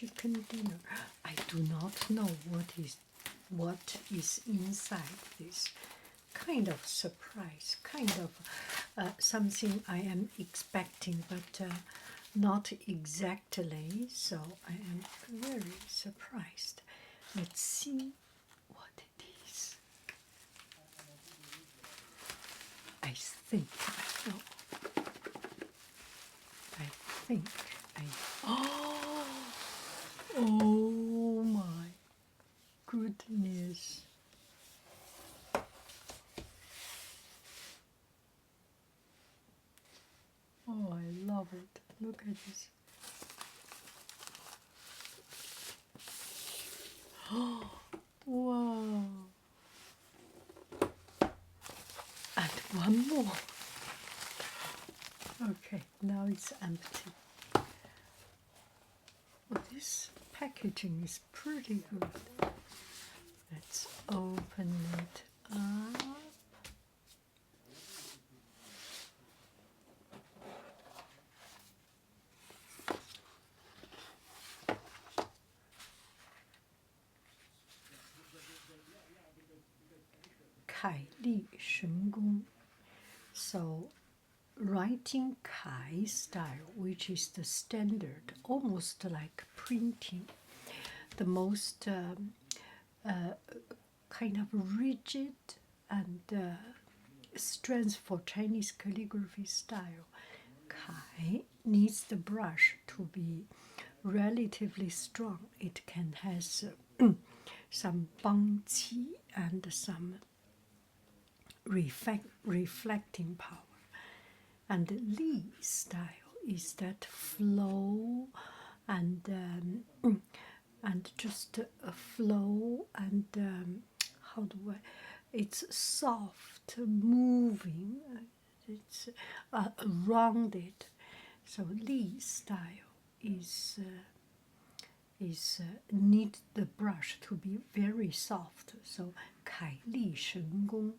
American dinner. I do not know what is inside this. Kind of surprise, kind of something I am expecting, but not exactly. So I am very surprised. Let's see what it is. I think I know. I think I. Oh my goodness. Oh, I love it. Look at this. Wow. And one more. Okay, now it's empty. Well, this packaging is pretty good. Let's open it up. Kai Li Shen Gong. So, writing Kai style, which is the standard, almost like printing, the most kind of rigid and strength for Chinese calligraphy style. Kai needs the brush to be relatively strong. It can has some bangqi and some reflecting power. And Li style is that flow and just a flow and how do I? It's soft, moving. It's rounded. So Li style is need the brush to be very soft. So Kai Li Shen Gong,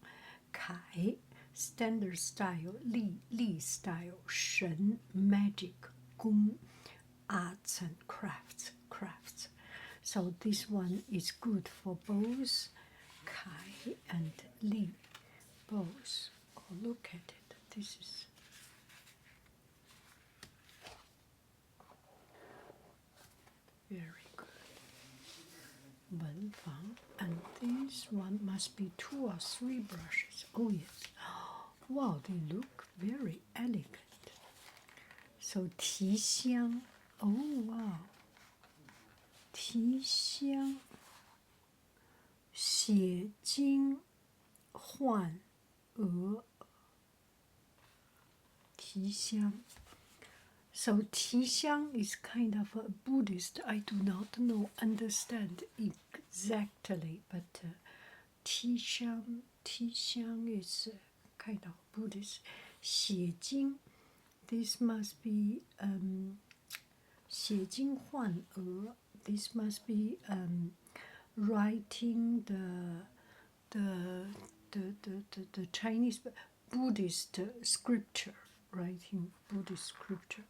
Kai standard style, Li style, Shen magic, Gong arts and crafts. So this one is good for both Kai and Li, both. Oh, look at it. This is very good. Wenfang, and this one must be 2 or 3 brushes. Oh yes. Wow, they look very elegant. So 提香. Oh wow. 提香写经换额提香 So 提香 is kind of a Buddhist. I do not understand exactly, but 提香 is kind of Buddhist. 写经 this must be 写经换额 this must be writing the Chinese Buddhist scripture, writing Buddhist scripture.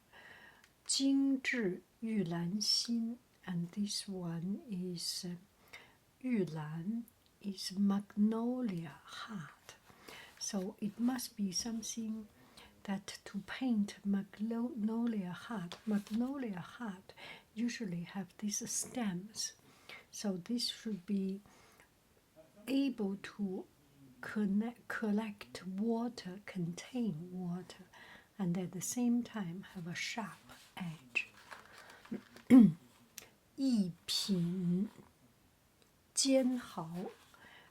精致玉兰心, and this one is 玉兰 is magnolia heart. So it must be something that to paint magnolia heart usually have these stems. So this should be able to collect water, contain water, and at the same time have a sharp edge. 一品煎毫.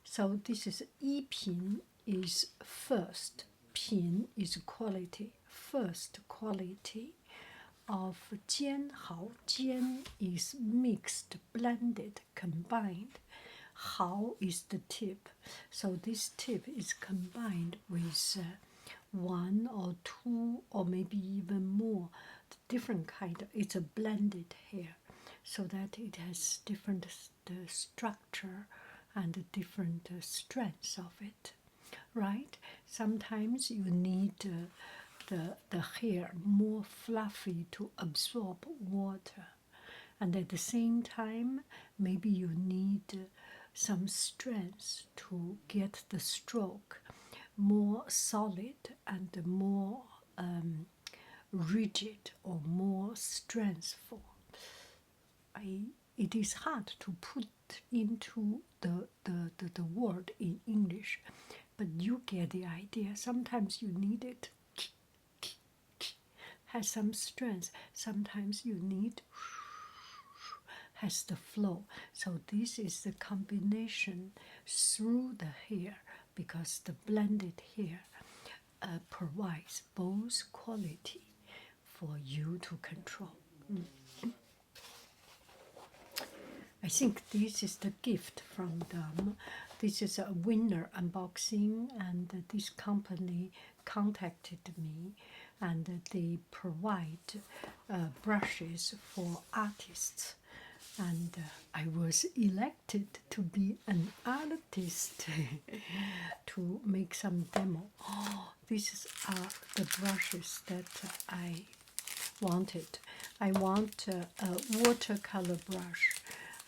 So this is 一品 is first, 品 is quality, first quality of 煎毫. 煎 is mixed, blended, combined. 毫 is the tip. So this tip is combined with 1 or 2 or maybe even more different kind. It's a blended hair, so that it has different structure and different strengths of it, right? Sometimes you need the hair more fluffy to absorb water, and at the same time, maybe you need some strength to get the stroke more solid and more rigid or more strengthful. It is hard to put into the word in English, but you get the idea. Sometimes you need it has some strength. Sometimes you need has the flow. So this is the combination through the hair, because the blended hair provides both quality for you to control. I think this is the gift from them. This is a winner unboxing, and this company contacted me, and they provide brushes for artists. And I was elected to be an artist to make some demo. Oh, these are the brushes that I wanted. I want a watercolor brush,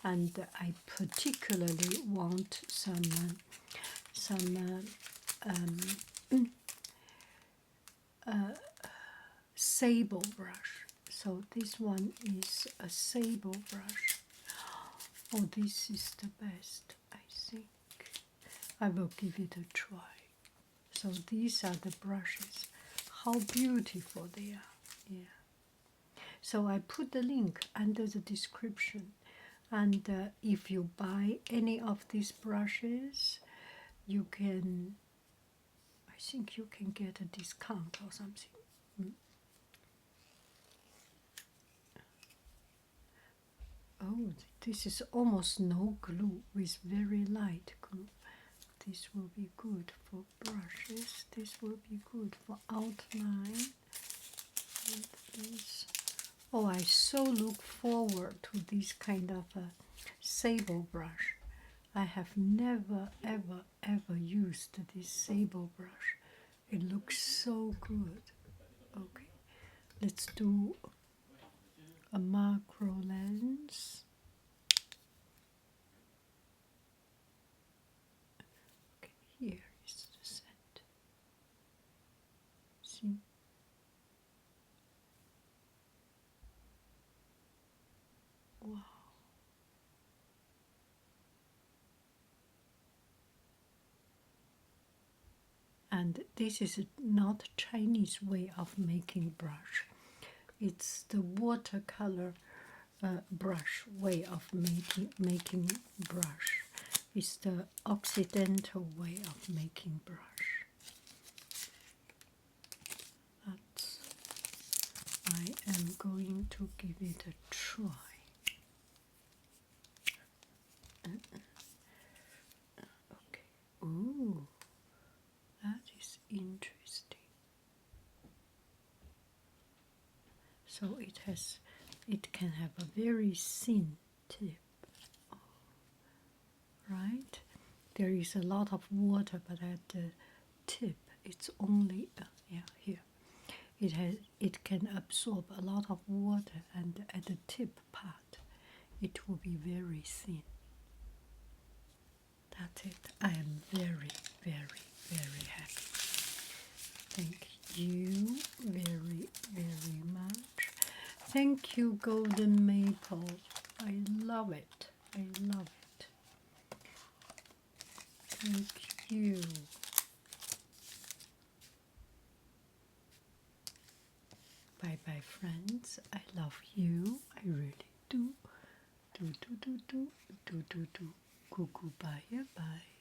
and I particularly want some sable brush. So this one is a sable brush. Oh, this is the best, I think. I will give it a try. So these are the brushes. How beautiful they are. Yeah. So I put the link under the description. And if you buy any of these brushes, you can, I think you can get a discount or something. Oh, this is almost no glue with very light glue. This will be good for brushes. This will be good for outline. And this. Oh, I so look forward to this kind of a sable brush. I have never, ever, ever used this sable brush. It looks so good. Okay, let's do a macro lens. Okay, here is the center. See? Wow. And this is not Chinese way of making brush. It's the watercolor brush way of making brush. It's the Occidental way of making brush. That's, I am going to give it a try. Okay. Ooh, that is interesting. So it can have a very thin tip, right? There is a lot of water, but at the tip, it's only here. It can absorb a lot of water, and at the tip part, it will be very thin. That's it. I am very, very, very happy. Thank you very, very much. Thank you, Golden Maple. I love it. I love it. Thank you. Bye bye, friends. I love you. I really do. Do. Goodbye. Bye.